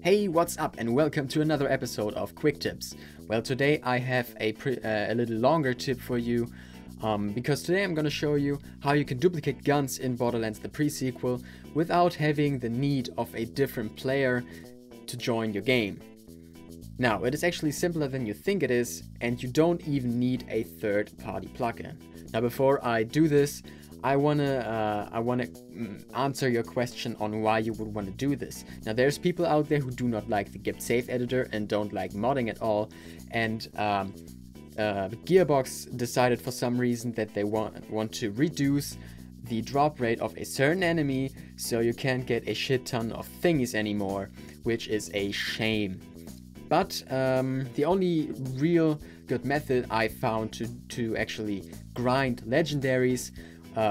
Hey, what's up, and welcome to another episode of Quick Tips. Well, today I have a little longer tip for you, because today I'm gonna show you how you can duplicate guns in Borderlands the pre-sequel without having the need of a different player to join your game. Now, it is actually simpler than you think it is, and you don't even need a third-party plugin. Now, before I do this, I wanna answer your question on why you would want to do this. Now, there's people out there who do not like the Git Safe editor and don't like modding at all, and Gearbox decided for some reason that they want to reduce the drop rate of a certain enemy, so you can't get a shit ton of thingies anymore, which is a shame. But the only real good method I found to actually grind legendaries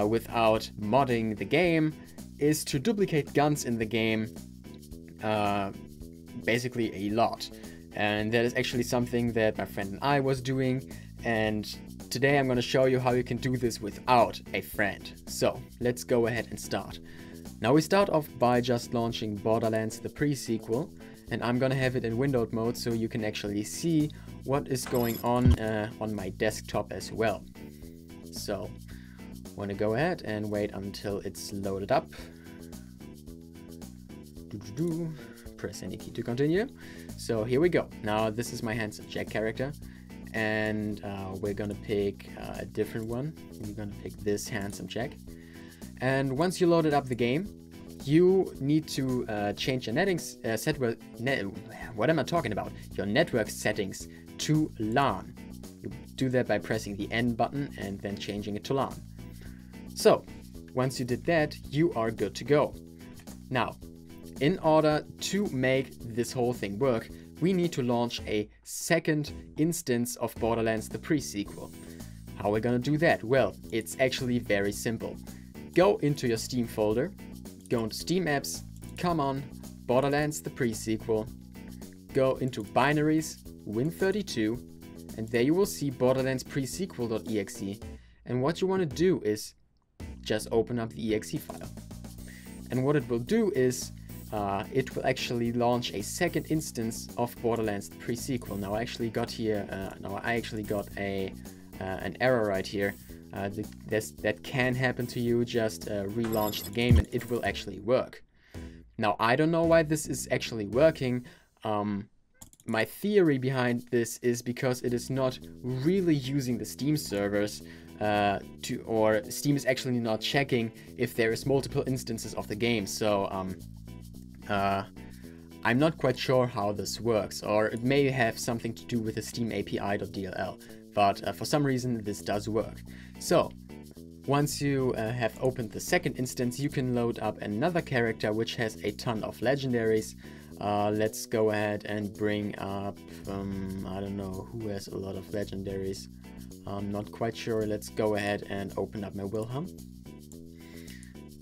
without modding the game is to duplicate guns in the game, basically a lot. And that is actually something that my friend and I was doing, and today I'm going to show you how you can do this without a friend. So let's go ahead and start. Now we start off by just launching Borderlands the pre-sequel, and I'm gonna have it in windowed mode so you can actually see what is going on my desktop as well. So want to go ahead and wait until it's loaded up. Press any key to continue. So here we go. Now this is my handsome Jack character, and we're gonna pick a different one. We're gonna pick this handsome Jack. And once you loaded up the game, you need to change your your network settings to LAN. You do that by pressing the N button and then changing it to LAN. So once you did that, you are good to go. Now, in order to make this whole thing work, we need to launch a second instance of Borderlands the pre-sequel. How are we gonna do that? Well, it's actually very simple. Go into your Steam folder, go into Steam Apps, come on, Borderlands the pre-sequel, go into Binaries, Win32, and there you will see Borderlands pre-sequel.exe, and what you want to do is just open up the exe file. And what it will do is, it will actually launch a second instance of Borderlands the pre-sequel. Now I actually got here, an error right here. That can happen to you. Just relaunch the game and it will actually work. Now I don't know why this is actually working. My theory behind this is because it is not really using the Steam servers, or Steam is actually not checking if there is multiple instances of the game. So I'm not quite sure how this works, or it may have something to do with the Steam API.dll. But for some reason this does work. So once you have opened the second instance, you can load up another character which has a ton of legendaries. Let's go ahead and bring up, I don't know who has a lot of legendaries. I'm not quite sure. Let's go ahead and open up my Wilhelm.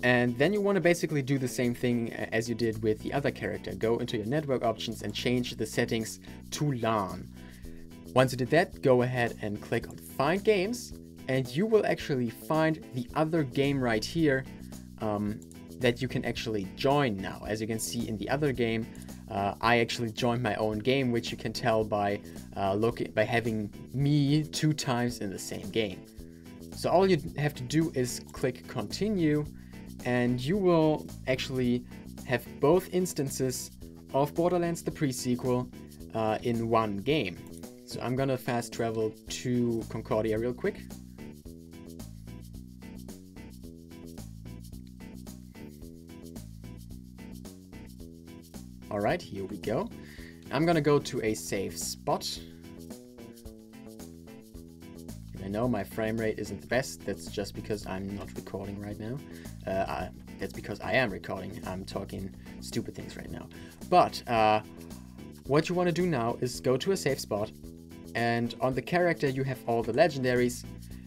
And then you want to basically do the same thing as you did with the other character. Go into your network options and change the settings to LAN. Once you did that, go ahead and click on Find Games, and you will actually find the other game right here that you can actually join now. As you can see in the other game, I actually joined my own game, which you can tell by having me 2 times in the same game. So all you have to do is click Continue, and you will actually have both instances of Borderlands the pre-sequel in one game. So I'm gonna fast travel to Concordia real quick. Alright, here we go. I'm gonna go to a safe spot. I know my frame rate isn't the best. That's just because I'm not recording right now. That's because I am recording. I'm talking stupid things right now. But what you want to do now is go to a safe spot, and on the character you have all the legendaries.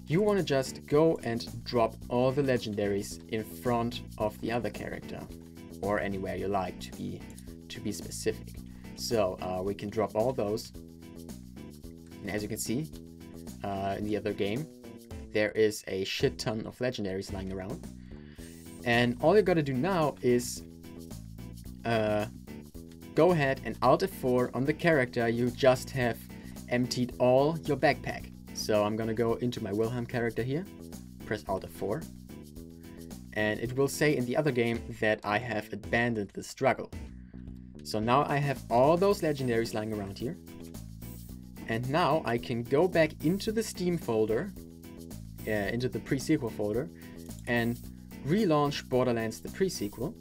You want to just go and drop all the legendaries in front of the other character, or anywhere you like to be specific. So we can drop all those, and as you can see in the other game, there is a shit ton of legendaries lying around, and all you gotta do now is go ahead and Alt F4 on the character you just have emptied all your backpack. So I'm gonna go into my Wilhelm character here, press Alt F4, and it will say in the other game that I have abandoned the struggle. So now I have all those legendaries lying around here. And now I can go back into the Steam folder, into the pre-sequel folder, and relaunch Borderlands the pre-sequel.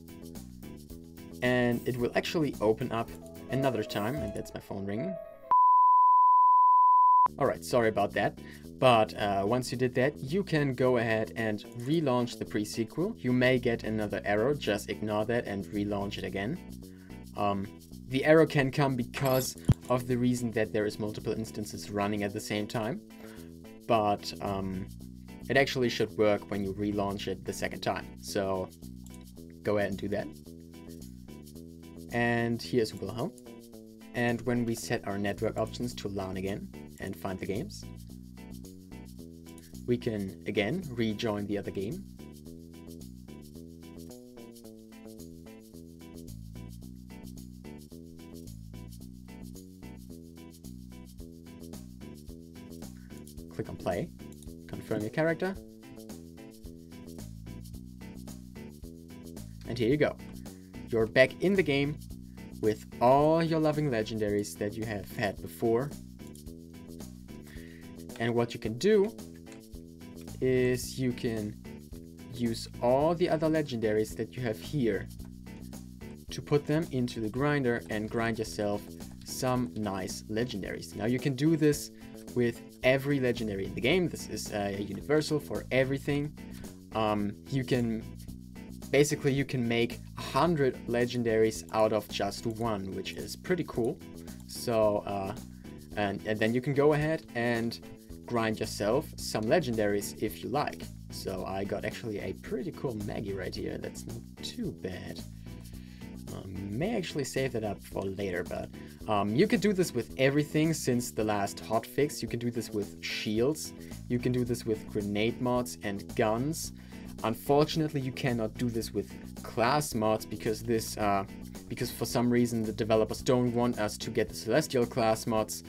And it will actually open up another time, and that's my phone ringing. Alright, sorry about that, but once you did that, you can go ahead and relaunch the pre-sequel. You may get another error, just ignore that and relaunch it again. The error can come because of the reason that there is multiple instances running at the same time, but it actually should work when you relaunch it the second time. So go ahead and do that. And here's Wilhelm. And when we set our network options to LAN again and find the games, we can again rejoin the other game. Click on play, confirm your character, and here you go. You're back in the game with all your loving legendaries that you have had before. And what you can do is you can use all the other legendaries that you have here to put them into the grinder and grind yourself some nice legendaries. Now you can do this with every legendary in the game. This is universal for everything. You can make 100 legendaries out of just one, which is pretty cool. So and then you can go ahead and grind yourself some legendaries if you like. So I got actually a pretty cool Maggie right here. That's not too bad. May actually save that up for later, but you can do this with everything since the last hotfix. You can do this with shields, you can do this with grenade mods and guns. Unfortunately, you cannot do this with class mods because for some reason the developers don't want us to get the Celestial class mods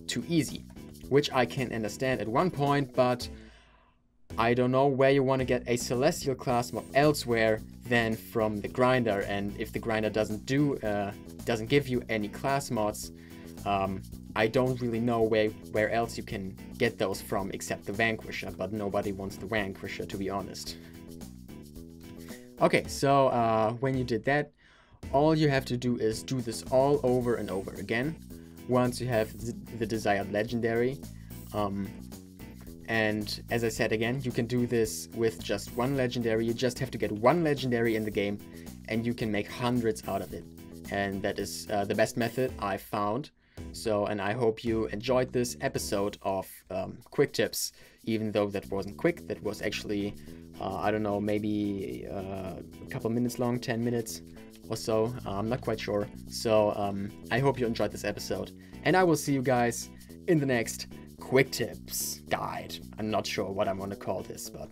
too easy, which I can understand at one point, but I don't know where you want to get a Celestial class mod elsewhere than from the grinder. And if the grinder doesn't give you any class mods, I don't really know where else you can get those from except the Vanquisher, but nobody wants the Vanquisher, to be honest. Okay, so when you did that, all you have to do is do this all over and over again once you have the desired legendary. And as I said again, you can do this with just one legendary. You just have to get one legendary in the game and you can make hundreds out of it. And that is the best method I've found. So, and I hope you enjoyed this episode of Quick Tips, even though that wasn't quick. That was actually, I don't know, maybe a couple minutes long, 10 minutes or so. I'm not quite sure. So I hope you enjoyed this episode. And I will see you guys in the next Quick Tips guide. I'm not sure what I'm going to call this, but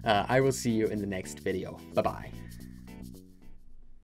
I will see you in the next video. Bye-bye.